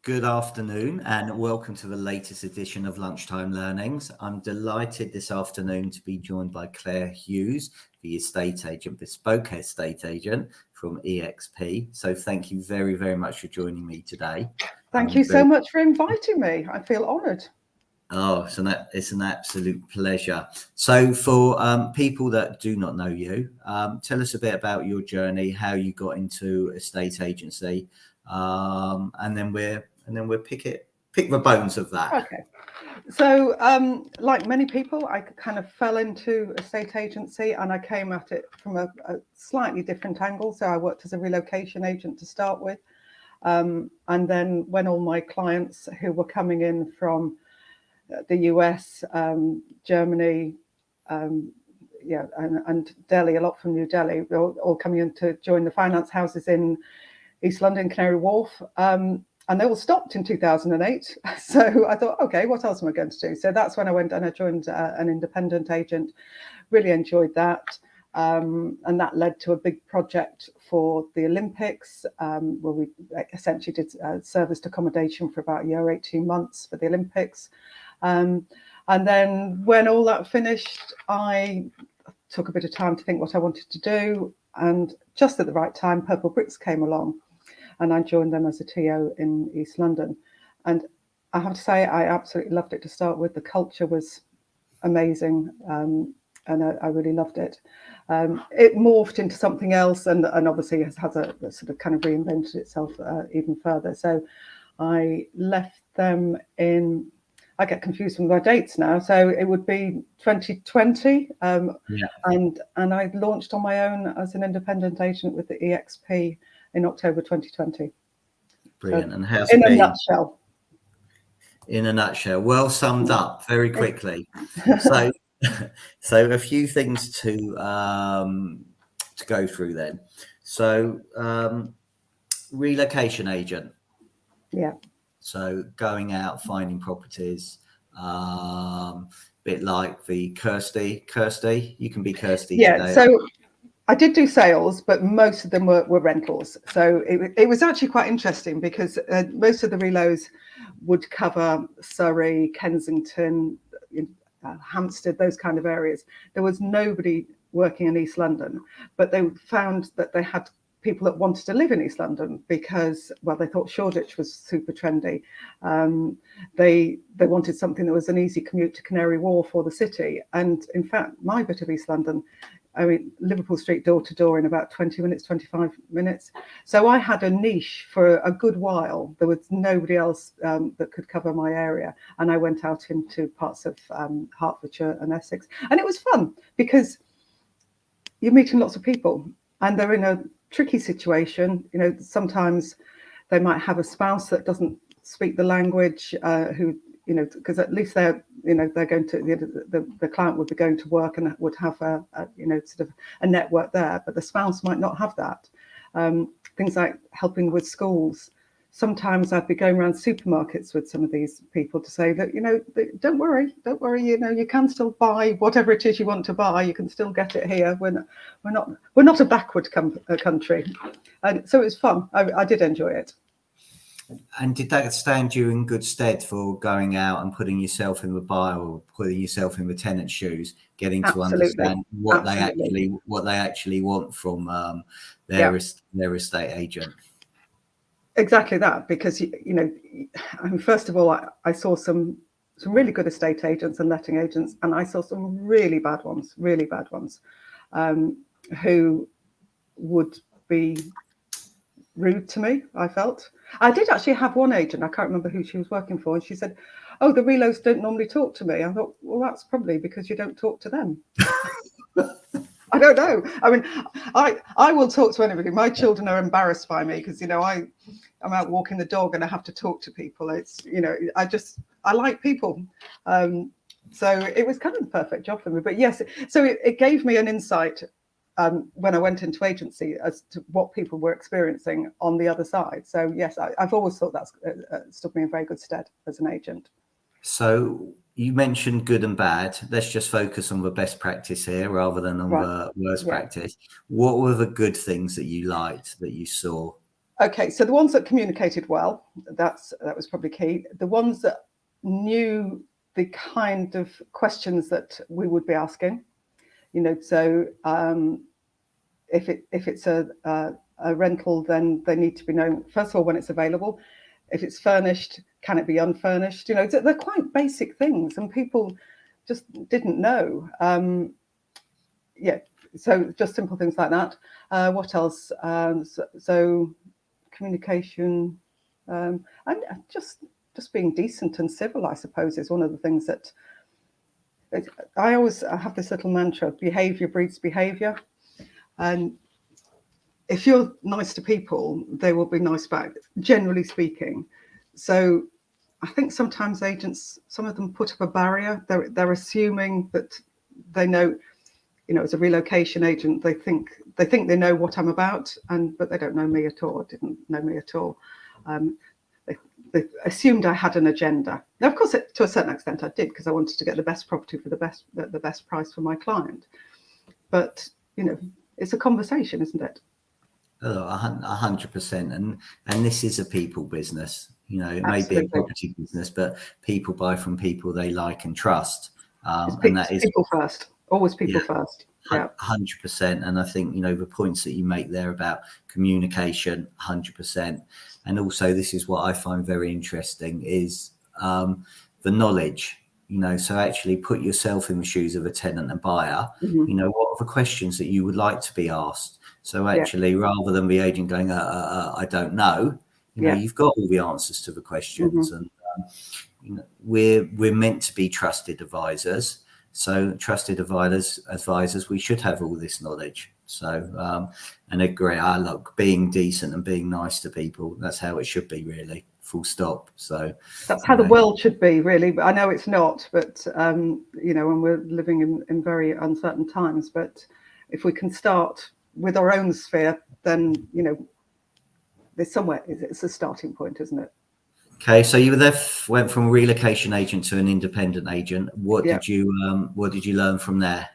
Good afternoon and welcome to the latest edition of Lunchtime Learnings. I'm delighted this afternoon to be joined by Clare Hughes, the bespoke estate agent from EXP. So thank you very, very much for joining me today. Thank you so much for inviting me. I feel honoured. Oh, it's an absolute pleasure. So for people that do not know you, tell us a bit about your journey, how you got into estate agency, and then we'll pick the bones of that. Okay. So like many people, I kind of fell into estate agency and I came at it from a slightly different angle. So I worked as a relocation agent to start with. And then when all my clients who were coming in from the US, Germany, and Delhi, a lot from New Delhi, all coming in to join the finance houses in East London, Canary Wharf. And they all stopped in 2008. So I thought, okay, what else am I going to do? So that's when I went and I joined an independent agent, really enjoyed that. And that led to a big project for the Olympics, where we essentially did serviced accommodation for about a year, 18 months for the Olympics. And then when all that finished, I took a bit of time to think what I wanted to do. And just at the right time, Purplebricks came along. And I joined them as a TO in East London. And I have to say, I absolutely loved it to start with. The culture was amazing, and I really loved it. It morphed into something else and obviously has a sort of kind of reinvented itself even further. So I left them I get confused with my dates now. So it would be 2020. And I launched on my own as an independent agent with the EXP in October 2020. Brilliant. So, and how's in it been? a nutshell. In a nutshell, well summed up very quickly. So a few things to go through then. So relocation agent. Yeah. So going out, finding properties, bit like the Kirsty. You can be Kirsty today. So I did do sales, but most of them were rentals. So it was actually quite interesting because most of the relos would cover Surrey, Kensington, Hampstead, those kind of areas. There was nobody working in East London, but they found that they had people that wanted to live in East London because, well, they thought Shoreditch was super trendy. They wanted something that was an easy commute to Canary Wharf or the city. And in fact, my bit of East London, I mean, Liverpool Street door to door in about 20 minutes, 25 minutes. So I had a niche for a good while. There was nobody else that could cover my area. And I went out into parts of Hertfordshire and Essex. And it was fun because you're meeting lots of people and they're in a tricky situation. You know, sometimes they might have a spouse that doesn't speak the language, who, you know, because at least they're going to, the client would be going to work and would have a sort of a network there, but the spouse might not have that. Things like helping with schools. Sometimes I'd be going around supermarkets with some of these people to say that, don't worry, you can still buy whatever it is you want to buy. You can still get it here. We're not a backward country. And so it was fun. I did enjoy it. And did that stand you in good stead for going out and putting yourself in the buyer or putting yourself in the tenant's shoes, getting to understand what they actually want from their estate agent? Exactly that, because I mean, first of all, I saw some really good estate agents and letting agents, and I saw some really bad ones, who would be rude to me. I felt I did actually have one agent, I can't remember who she was working for, and she said, "Oh, the relos don't normally talk to me." I thought, well, that's probably because you don't talk to them. I don't know. I mean, I will talk to anybody. My children are embarrassed by me because, I'm out walking the dog and I have to talk to people. It's, I like people. So it was kind of the perfect job for me. But yes, so it gave me an insight when I went into agency as to what people were experiencing on the other side. So yes, I've always thought that's stood me in very good stead as an agent. So you mentioned good and bad. Let's just focus on the best practice here rather than on the worst practice. What were the good things that you liked, that you saw? Okay, so the ones that communicated well, that was probably key. The ones that knew the kind of questions that we would be asking, so if it's a rental, then they need to be known, first of all, when it's available. If it's furnished, can it be unfurnished? They're quite basic things, and people just didn't know. So just simple things like that. What else? So communication, and just being decent and civil, I suppose, is one of the things that I always have this little mantra: behaviour breeds behaviour. And if you're nice to people, they will be nice back, generally speaking. So I think sometimes agents, some of them put up a barrier. They're assuming that they know, as a relocation agent, they think they know what I'm about, but they don't know me at all. Didn't know me at all. They assumed I had an agenda. Now, of course, to a certain extent, I did, because I wanted to get the best property for the best price for my client. But it's a conversation, isn't it? 100%, and this is a people business. It may be a property business, but people buy from people they like and trust, and that is people first. Always people first. Yeah, 100%. And I think the points that you make there about communication, 100%. And also, this is what I find very interesting is the knowledge. So actually put yourself in the shoes of a tenant and buyer. Mm-hmm. What are the questions that you would like to be asked? So actually, rather than the agent going, I don't know, you've got all the answers to the questions. Mm-hmm. And we're meant to be trusted advisors. So trusted advisors, we should have all this knowledge. So and agree, look, being decent and being nice to people, that's how it should be, really. Full stop. So that's how the world should be, really. But I know it's not. But when we're living in very uncertain times, but if we can start with our own sphere, then there's somewhere. It's a starting point, isn't it? Okay, so you went from a relocation agent to an independent agent. What did you learn from there?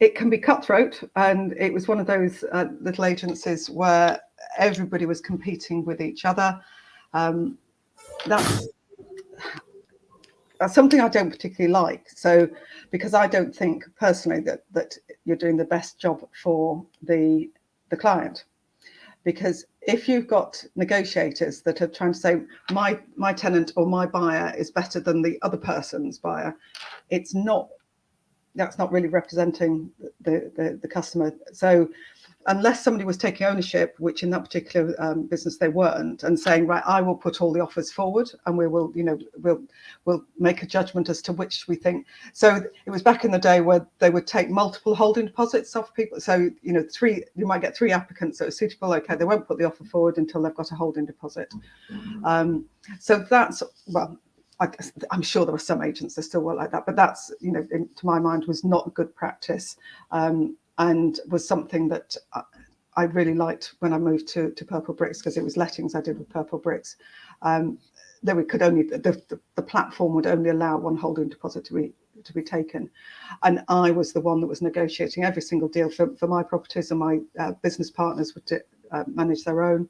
It can be cutthroat, and it was one of those little agencies where everybody was competing with each other. That's something I don't particularly like. So, because I don't think personally that you're doing the best job for the client. Because if you've got negotiators that are trying to say my tenant or my buyer is better than the other person's buyer, that's not really representing the customer. So unless somebody was taking ownership, which in that particular business they weren't, and saying, right, I will put all the offers forward, and we will, we'll make a judgment as to which we think. So it was back in the day where they would take multiple holding deposits off people. So you might get 3 applicants that are suitable. Okay, they won't put the offer forward until they've got a holding deposit. So that's, well, I'm sure there were some agents that still were like that, but that's, to my mind, was not good practice. And was something that I really liked when I moved to Purplebricks, because it was lettings I did with Purplebricks. That we could only, the platform would only allow 1 holding deposit to be taken, and I was the one that was negotiating every single deal for my properties, and my business partners would manage their own.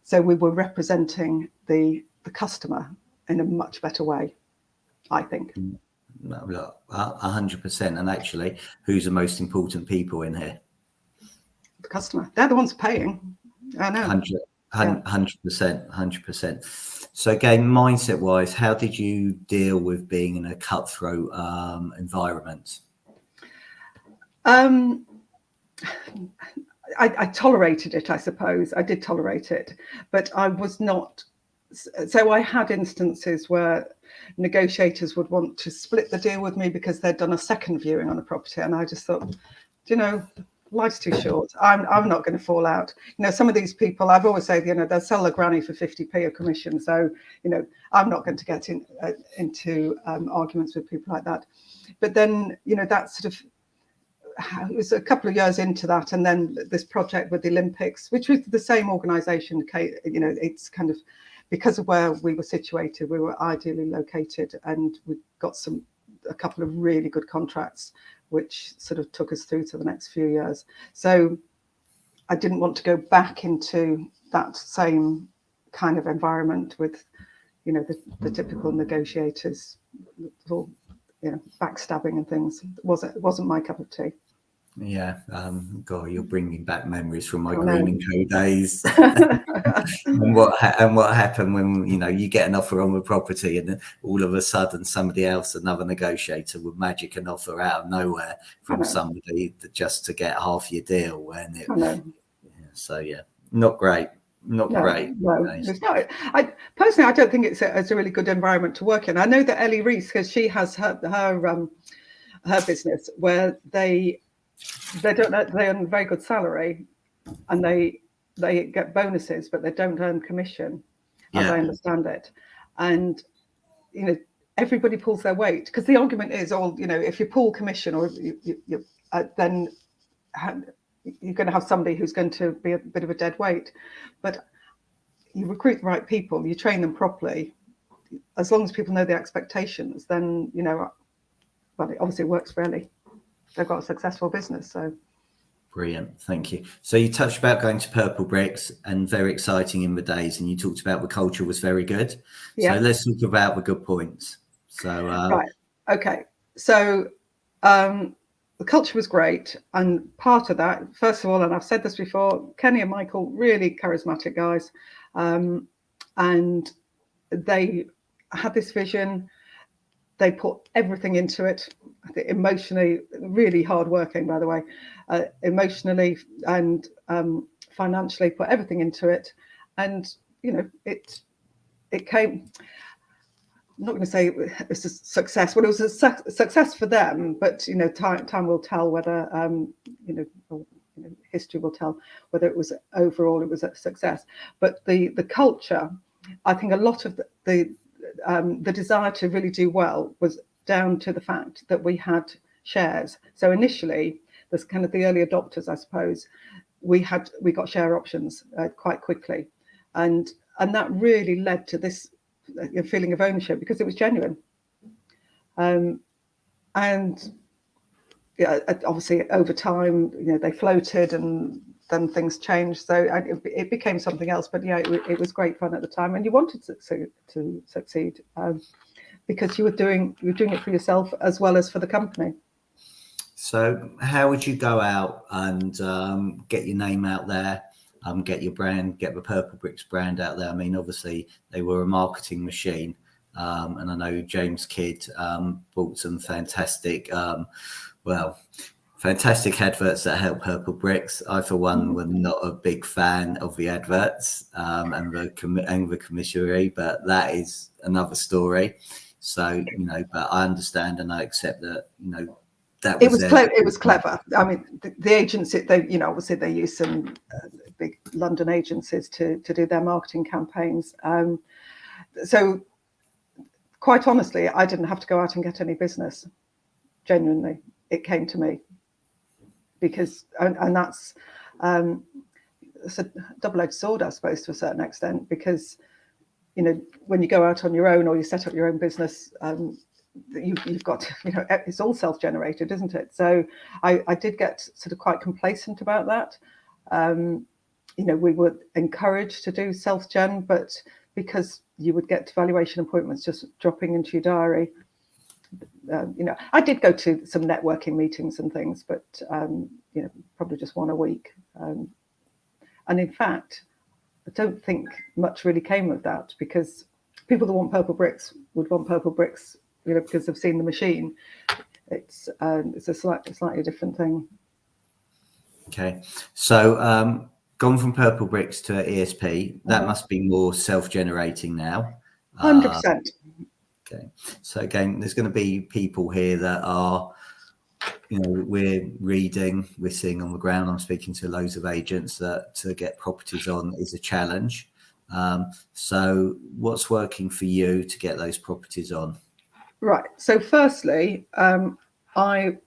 So we were representing the customer in a much better way, I think. 100%. And actually, who's the most important people in here? The customer. They're the ones paying. I know. 100%. So again, mindset wise, how did you deal with being in a cutthroat environment? I tolerated it, I suppose. I did tolerate it, but I was not. So I had instances where negotiators would want to split the deal with me because they'd done a second viewing on a property, and I just thought, life's too short. I'm not going to fall out. Some of these people, I've always said, they'll sell their granny for 50p a commission. So, I'm not going to get into arguments with people like that. But then, that sort of, it was a couple of years into that, and then this project with the Olympics, which was the same organisation. It's kind of, because of where we were situated, we were ideally located, and we got a couple of really good contracts which sort of took us through to the next few years. So I didn't want to go back into that same kind of environment with, you know, the typical negotiators, all, you know, backstabbing and things. It wasn't my cup of tea. Yeah, God, you're bringing back memories from my Green and Co days. and what happened when, you know, you get an offer on the property and then all of a sudden somebody else, another negotiator, would magic an offer out of nowhere from somebody just to get half your deal. And it, so yeah, not great. Not great. No, it's not. I personally, I don't think it's a really good environment to work in. I know that Ellie Reese, because she has her business where they earn a very good salary, and they get bonuses, but they don't earn commission, as I understand it. And you know, everybody pulls their weight, because the argument is all, you know, if you pull commission or then you're going to have somebody who's going to be a bit of a dead weight. But you recruit the right people, you train them properly. As long as people know the expectations, then, you know, well, it obviously works for Ellie. They've got a successful business. So brilliant, thank you. So you touched about going to Purplebricks, and very exciting in the days, and you talked about the culture was very good. So let's talk about the good points. So right, okay. So the culture was great, and part of that, first of all, and I've said this before, Kenny and Michael, really charismatic guys, and they had this vision. They put everything into it, emotionally, really hardworking, by the way, emotionally and financially, put everything into it. And, you know, it came, I'm not going to say it was a success. Well, it was a success for them, but, you know, time will tell whether, history will tell whether it was overall, it was a success. But the culture, I think a lot of the desire to really do well was down to the fact that we had shares. So initially, there's kind of the early adopters, I suppose, we got share options quite quickly, and that really led to this feeling of ownership, because it was genuine. And yeah, obviously over time, you know, they floated and then things changed, so it became something else. But yeah, it was great fun at the time, and you wanted to succeed because you were doing it for yourself as well as for the company. So how would you go out and get your name out there, get your brand, get the Purplebricks brand out there? I mean, obviously they were a marketing machine, and I know James Kidd bought some fantastic fantastic adverts that help Purplebricks. I, for one, were not a big fan of the adverts and the commissary, but that is another story. So, you know, but I understand and I accept that, you know, that was it was clever. I mean, the agency, they, you know, obviously they use some big London agencies to do their marketing campaigns. So quite honestly, I didn't have to go out and get any business. Genuinely, it came to me. Because and that's it's a double-edged sword, I suppose, to a certain extent, because, you know, when you go out on your own or you set up your own business, you've got, you know, it's all self-generated, isn't it? So I did get sort of quite complacent about that. You know, we were encouraged to do self-gen, but because you would get valuation appointments just dropping into your diary. You know, I did go to some networking meetings and things, but you know, probably just one a week. And in fact, I don't think much really came of that, because people that want Purplebricks would want Purplebricks, you know, because they've seen the machine. It's a slightly different thing. Okay, so gone from Purplebricks to ESP. That must be more self-generating now. 100%. Okay, so again, there's going to be people here that are, you know, we're reading, we're seeing on the ground. I'm speaking to loads of agents that to get properties on is a challenge. So what's working for you to get those properties on? Right. So firstly, I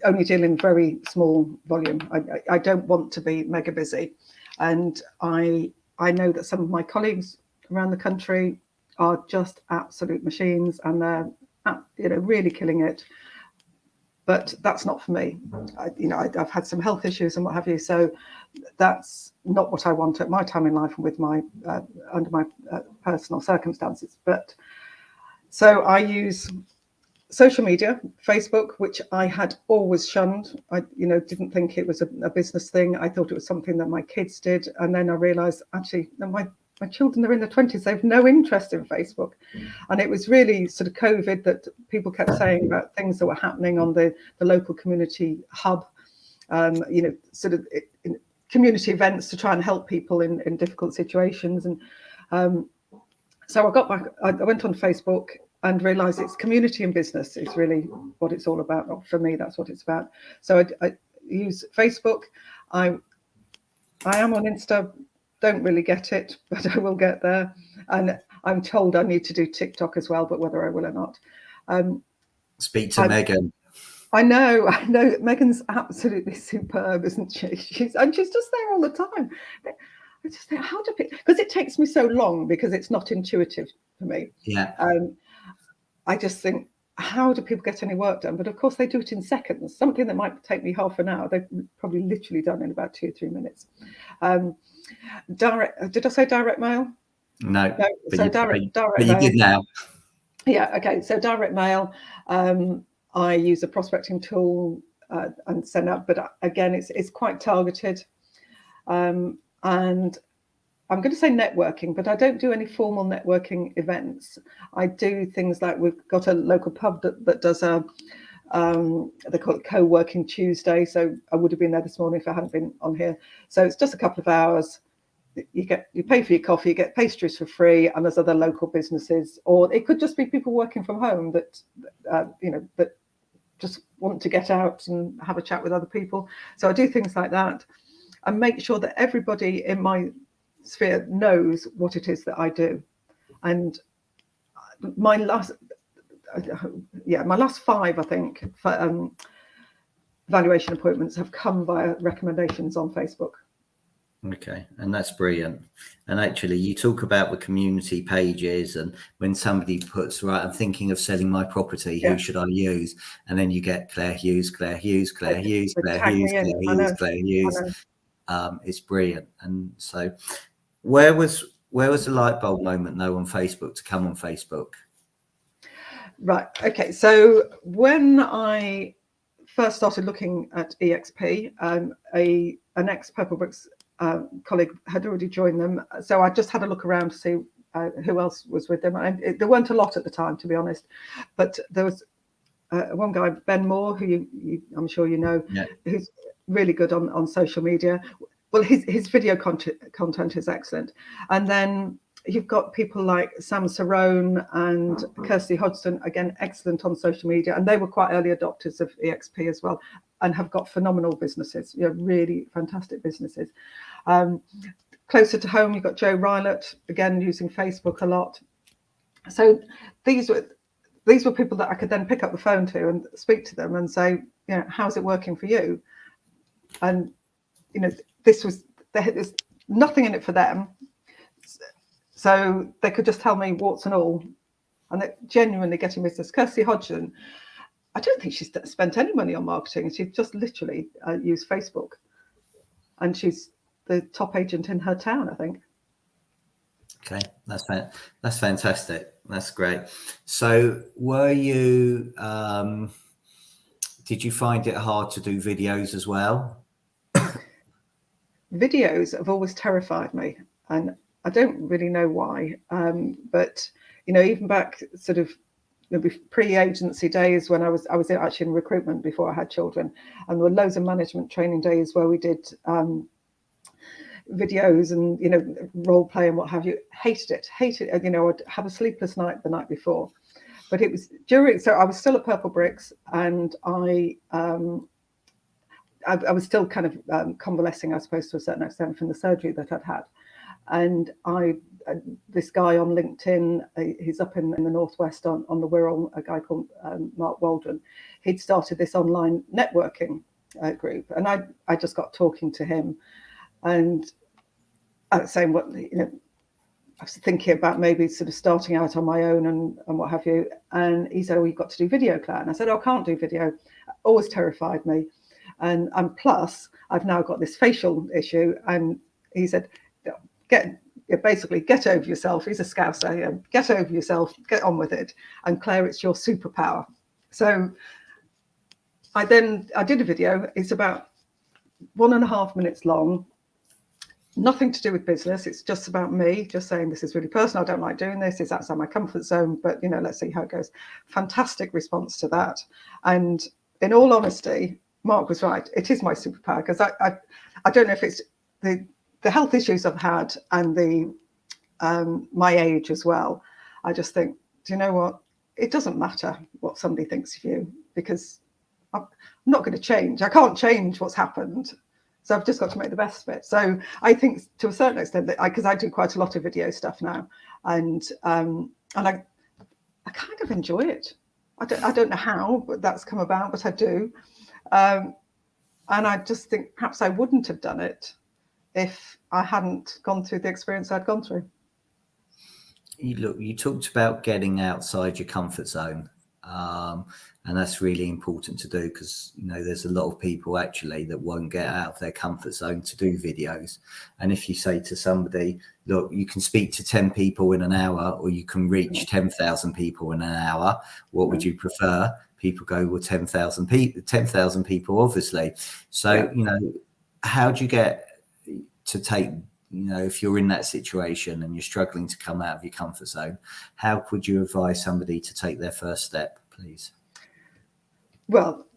only deal in very small volume. I don't want to be mega busy. And I know that some of my colleagues around the country are just absolute machines, and they're, you know, really killing it. but that's not for me. I've had some health issues and what have you, so that's not what I want at my time in life and with my under my personal circumstances. But so I use social media, Facebook, which I had always shunned. I didn't think it was a business thing. I thought it was something that my kids did, and then I realized actually my children are in their 20s, they have no interest in Facebook. And it was really sort of COVID that people kept saying about things that were happening on the local community hub, sort of community events to try and help people in difficult situations. And so I got back, I went on Facebook and realized it's community and business is really what it's all about. Or for me, that's what it's about. So I use Facebook. I am on Insta. Don't really get it, but I will get there. And I'm told I need to do TikTok as well, but whether I will or not. Speak to Megan. I know. Megan's absolutely superb, isn't she? She's just there all the time. I just think, how do people, because it takes me so long because it's not intuitive for me. Yeah. I just think, how do people get any work done? But of course they do it in seconds. Something that might take me half an hour, they've probably literally done in about 2 or 3 minutes. Did I say direct mail? No. So direct mail. You did now. Yeah. Okay. So direct mail. I use a prospecting tool and send out, but again, it's quite targeted. And I'm going to say networking, but I don't do any formal networking events. I do things like we've got a local pub that does they call it co-working Tuesday. So I would have been there this morning if I hadn't been on here. So it's just a couple of hours. You pay for your coffee, you get pastries for free, and there's other local businesses, or it could just be people working from home that that just want to get out and have a chat with other people. So I do things like that and make sure that everybody in my sphere knows what it is that I do. And my last 5, I think, for valuation appointments have come via recommendations on Facebook. Okay, and that's brilliant. And actually, you talk about the community pages, and when somebody puts, right, I'm thinking of selling my property, who should I use? And then you get Clare Hughes, Clare Hughes, Clare Hughes, Clare Hughes, Clare Hughes, Clare Hughes. It's brilliant. And so, where was the light bulb moment though on Facebook to come on Facebook? Right. Okay. So when I first started looking at EXP, an ex Purplebricks colleague had already joined them, so I just had a look around to see who else was with them. And there weren't a lot at the time, to be honest, but there was one guy, Ben Moore, who I'm sure you know, who's really good on social media. Well, his video content is excellent, and then you've got people like Sam Cerrone and Kirsty Hodgson, again, excellent on social media. And they were quite early adopters of EXP as well, and have got phenomenal businesses, really fantastic businesses. Closer to home, you've got Joe Rylott, again, using Facebook a lot. So these were people that I could then pick up the phone to and speak to them and say, how's it working for you? And, there's nothing in it for them. So they could just tell me warts and all, and they're genuinely getting business. Kirsty Hodgson, I don't think she's spent any money on marketing. She just literally used Facebook, and she's the top agent in her town, I think. Okay, that's fantastic. That's great. So, were you? Did you find it hard to do videos as well? Videos have always terrified me, and I don't really know why, but even back sort of pre-agency days when I was actually in recruitment before I had children, and there were loads of management training days where we did videos and role play and what have you. Hated it. I'd have a sleepless night the night before, but it was so I was still at Purplebricks, and I was still kind of convalescing, I suppose, to a certain extent from the surgery that I'd had. And this guy on LinkedIn, he's up in the Northwest on the Wirral, a guy called Mark Waldron. He'd started this online networking group, and I just got talking to him, and I was saying I was thinking about maybe sort of starting out on my own and what have you. And he said, "Oh, you've got to do video, Clare." And I said, "Oh, I can't do video." always terrified me. And plus, I've now got this facial issue. And he said, basically, get over yourself. He's a Scouser. Get over yourself. Get on with it. And Claire, it's your superpower. So I did a video. It's about 1.5 minutes long. Nothing to do with business. It's just about me, just saying this is really personal. I don't like doing this. It's outside my comfort zone, but let's see how it goes. Fantastic response to that. And in all honesty, Mark was right. It is my superpower, because I don't know if it's the health issues I've had and the my age as well. I just think, do you know what? It doesn't matter what somebody thinks of you, because I'm not going to change. I can't change what's happened. So I've just got to make the best of it. So I think to a certain extent, that because I do quite a lot of video stuff now, and I kind of enjoy it. I don't know how, but that's come about, but I do. And I just think perhaps I wouldn't have done it if I hadn't gone through the experience I'd gone through. You talked about getting outside your comfort zone. And that's really important to do, because there's a lot of people actually that won't get out of their comfort zone to do videos. And if you say to somebody, look, you can speak to 10 people in an hour, or you can reach 10,000 people in an hour, what would you prefer? People go, well, 10,000 people, obviously. So how do you get to take, if you're in that situation and you're struggling to come out of your comfort zone, how would you advise somebody to take their first step, please? Well,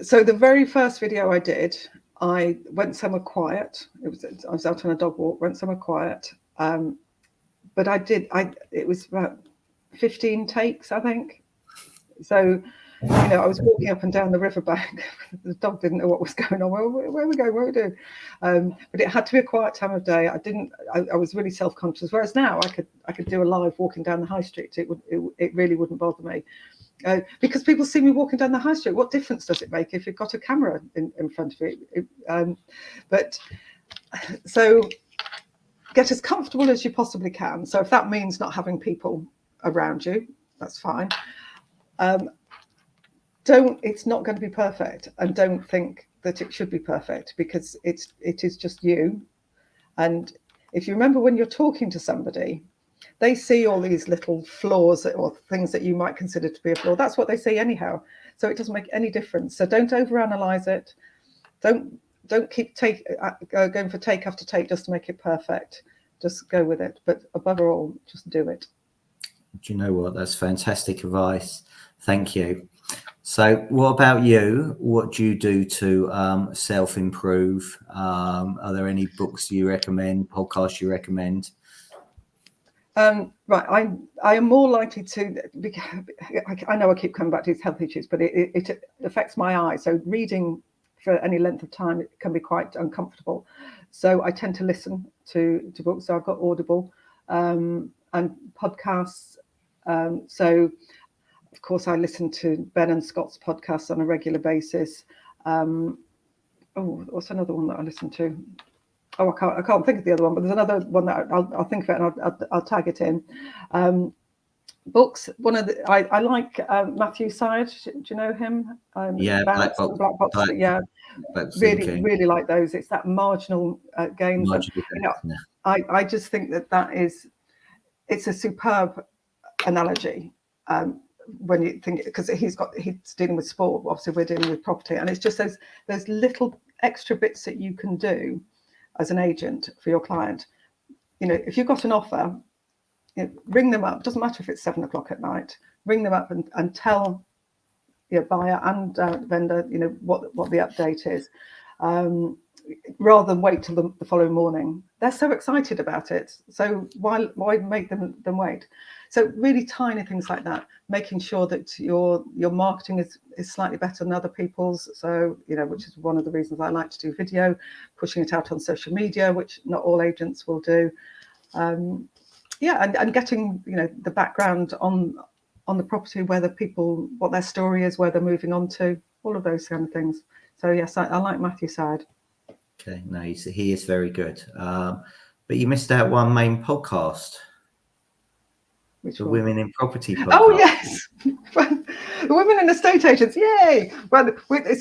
so the very first video I did, I went somewhere quiet. I was out on a dog walk, went somewhere quiet. But it was about 15 takes, I think. So, I was walking up and down the riverbank. The dog didn't know what was going on. Where are we going? What are we doing? But it had to be a quiet time of day. I was really self-conscious. Whereas now I could do a live walking down the high street. It really wouldn't bother me. Because people see me walking down the high street. What difference does it make if you've got a camera in front of you? But so get as comfortable as you possibly can. So if that means not having people around you, that's fine. It's not going to be perfect, and don't think that it should be perfect, because it is just you. And if you remember, when you're talking to somebody, they see all these little flaws or things that you might consider to be a flaw. That's what they see anyhow. So it doesn't make any difference. So don't overanalyze it. Don't keep going for take after take just to make it perfect. Just go with it. But above all, just do it. Do you know what? That's fantastic advice. Thank you. So what about you? What do you do to self-improve? Are there any books you recommend, podcasts you recommend? Right, I am more likely to. I know I keep coming back to these health issues, but it affects my eyes. So reading for any length of time, it can be quite uncomfortable. So I tend to listen to books. So I've got Audible and podcasts. So of course I listen to Ben and Scott's podcasts on a regular basis. What's another one that I listen to? I can't think of the other one, but there's another one that I'll think of it and I'll tag it in. Books. I like Matthew Syed. Do you know him? Black Box. Yeah, really like those. It's that marginal gains. I just think it's a superb analogy. When you think, because he's dealing with sport, obviously we're dealing with property, and it's just those little extra bits that you can do as an agent for your client. If you've got an offer, ring them up. Doesn't matter if it's 7 o'clock at night. Ring them up and tell your buyer and vendor, what the update is, rather than wait till the following morning. They're so excited about it. So why make them wait? So really tiny things like that, making sure that your marketing is slightly better than other people's. So, which is one of the reasons I like to do video, pushing it out on social media, which not all agents will do. And getting, the background on the property, what their story is, where they're moving on to, all of those kind of things. So yes, I like Matthew Syed. Okay, no, he is very good. But you missed out one main podcast. Which the one? Women in Property podcast. Oh yes, Women in estate agents, yay! Well,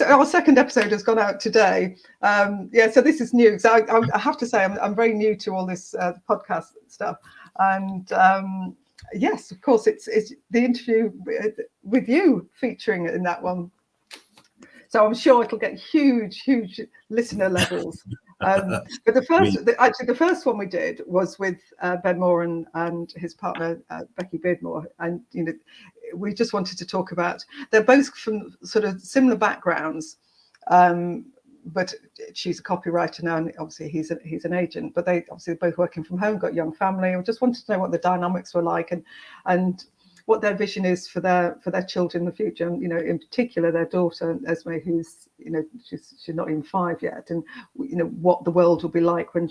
our second episode has gone out today. So this is new. So I have to say, I'm very new to all this podcast stuff. And yes, of course, it's the interview with you featuring in that one. So I'm sure it'll get huge listener levels. But the first one we did was with Ben Moore and his partner Becky Beardmore, and we just wanted to talk about. They're both from sort of similar backgrounds, but she's a copywriter now, and obviously he's an agent. But they obviously both working from home, got a young family. We just wanted to know what the dynamics were like, and what their vision is for their children in the future. And, in particular, their daughter Esme, who's she's not even 5 yet, and what the world will be like when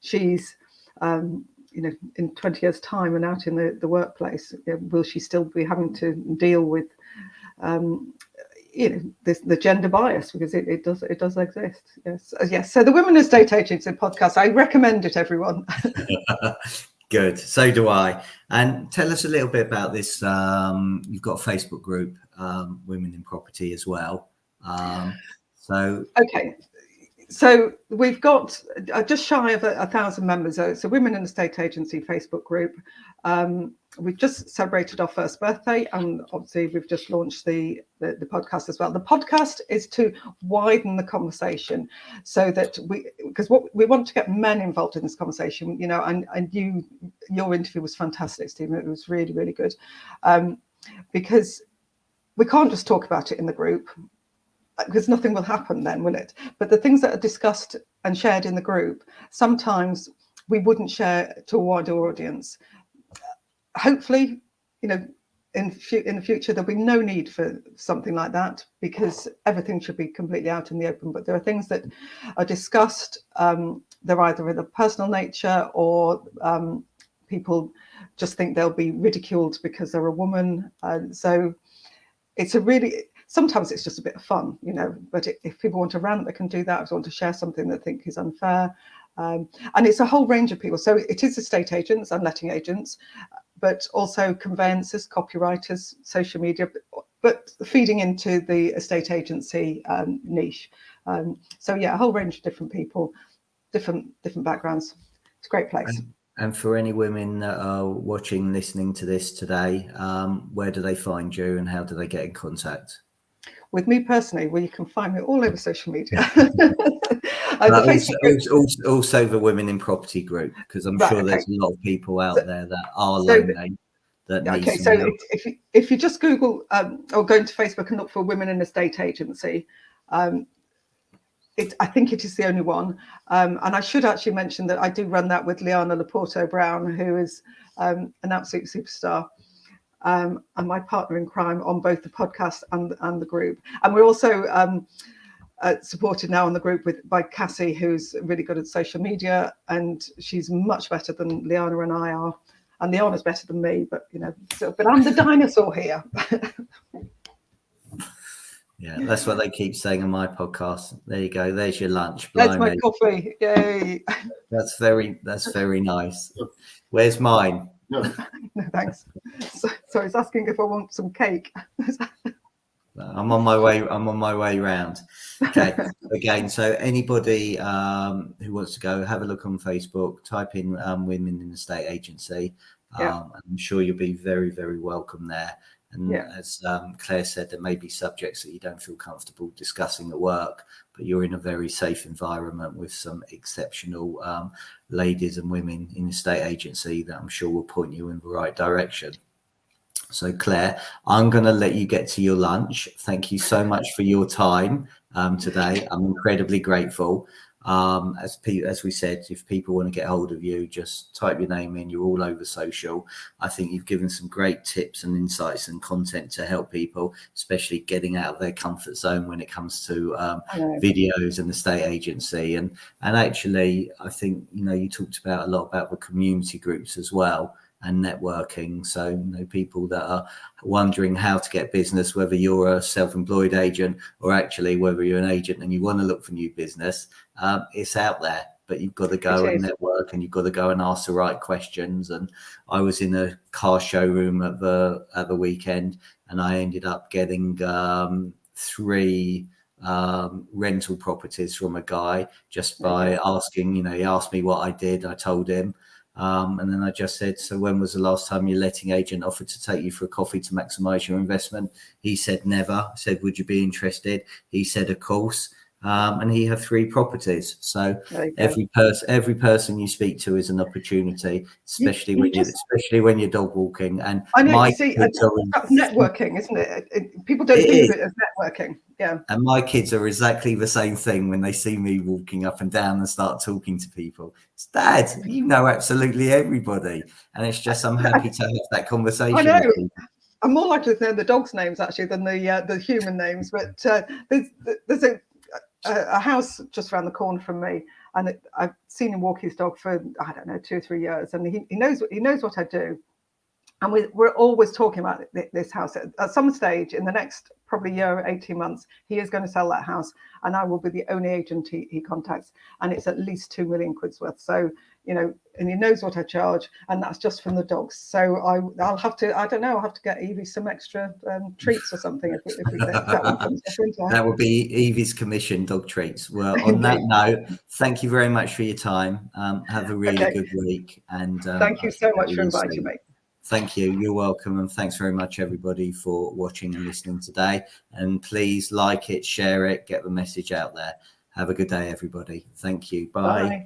she's in 20 years' time and out in the workplace. Will she still be having to deal with the gender bias, because it does exist. Yes. So the Women Estate Agency podcast, I recommend it, everyone. Good. So do I. And tell us a little bit about this. You've got a Facebook group, Women in Property, as well. Okay. So we've got just shy of 1,000 members. So Women in Estate Agency Facebook group. We've just celebrated our first birthday, and obviously we've just launched the podcast as well. The podcast is to widen the conversation, so that because what we want to get men involved in this conversation, and your interview was fantastic, Stephen. It was really, really good, because we can't just talk about it in the group, because nothing will happen then, will it? But the things that are discussed and shared in the group, sometimes we wouldn't share to a wider audience. Hopefully, in the future, there'll be no need for something like that, because everything should be completely out in the open. But there are things that are discussed. They're either of a personal nature, or people just think they'll be ridiculed because they're a woman. So it's sometimes it's just a bit of fun, but if people want to rant, they can do that. If they want to share something they think is unfair. And it's a whole range of people. So it is estate agents and letting agents, but also conveyancers, copywriters, social media, but feeding into the estate agency niche. So a whole range of different people, different backgrounds. It's a great place. And for any women that are watching, listening to this today, where do they find you, and how do they get in contact? With me personally, well, you can find me all over social media. Also the Women in Property group, because I'm sure there's a lot of people out there that are lonely. So if you just Google or go into Facebook and look for Women in Estate Agency, I think it is the only one. And I should actually mention that I do run that with Liana Laporto Brown, who is an absolute superstar. And my partner in crime on both the podcast and the group. And we're also supported now on the group by Cassie, who's really good at social media, and she's much better than Liana and I are. And Liana's better than me, but but I'm the dinosaur here. Yeah, that's what they keep saying on my podcast. There you go. There's your lunch. That's my coffee. Yay. That's very nice. Where's mine? No, thanks. So it's asking if I want some cake. I'm on my way round. Okay. Again, so anybody who wants to go, have a look on Facebook, type in Women in the Estate Agency. I'm sure you'll be very, very welcome there. And as Claire said, there may be subjects that you don't feel comfortable discussing at work, but you're in a very safe environment with some exceptional ladies and women in the estate agency that I'm sure will point you in the right direction. So Claire, I'm going to let you get to your lunch. Thank you so much for your time today. I'm incredibly grateful. As we said, if people want to get hold of you, just type your name in. You're all over social. I think you've given some great tips and insights and content to help people, especially getting out of their comfort zone when it comes to videos and the estate agency. And actually, I think, you talked about a lot about the community groups as well, and networking. So people that are wondering how to get business, whether you're a self-employed agent or actually whether you're an agent and you want to look for new business, it's out there. but you've got to go and network, and you've got to go and ask the right questions. And I was in a car showroom at the weekend, and I ended up getting 3 rental properties from a guy just by asking. He asked me what I did, I told him, and then I just said, so when was the last time your letting agent offered to take you for a coffee to maximize your investment? He said never. I said, would you be interested? He said, of course. And he had 3 properties. So every person you speak to is an opportunity, especially when you're dog walking. And I know, you see, that's networking, isn't it? People don't think of it as networking. Yeah. And my kids are exactly the same thing when they see me walking up and down and start talking to people. It's, Dad, you know absolutely everybody. And it's just, I'm happy to have that conversation. I know. I'm more likely to know the dogs' names actually than the human names. But there's a house just around the corner from me, and I've seen him walk his dog for, I don't know, 2 or 3 years, and he knows what I do. And we're always talking about this house. At some stage in the next probably year or 18 months, he is going to sell that house, and I will be the only agent he contacts. And it's at least 2 million quid's worth. So, and he knows what I charge, and that's just from the dogs. So I'll have to, I don't know, I'll have to get Evie some extra treats or something if we that would be Evie's commission, dog treats. Well, on that note, thank you very much for your time. Have a really good week. And thank you so much for inviting me. Thank you. You're welcome. And thanks very much, everybody, for watching and listening today. And please like it, share it, get the message out there. Have a good day, everybody. Thank you. Bye.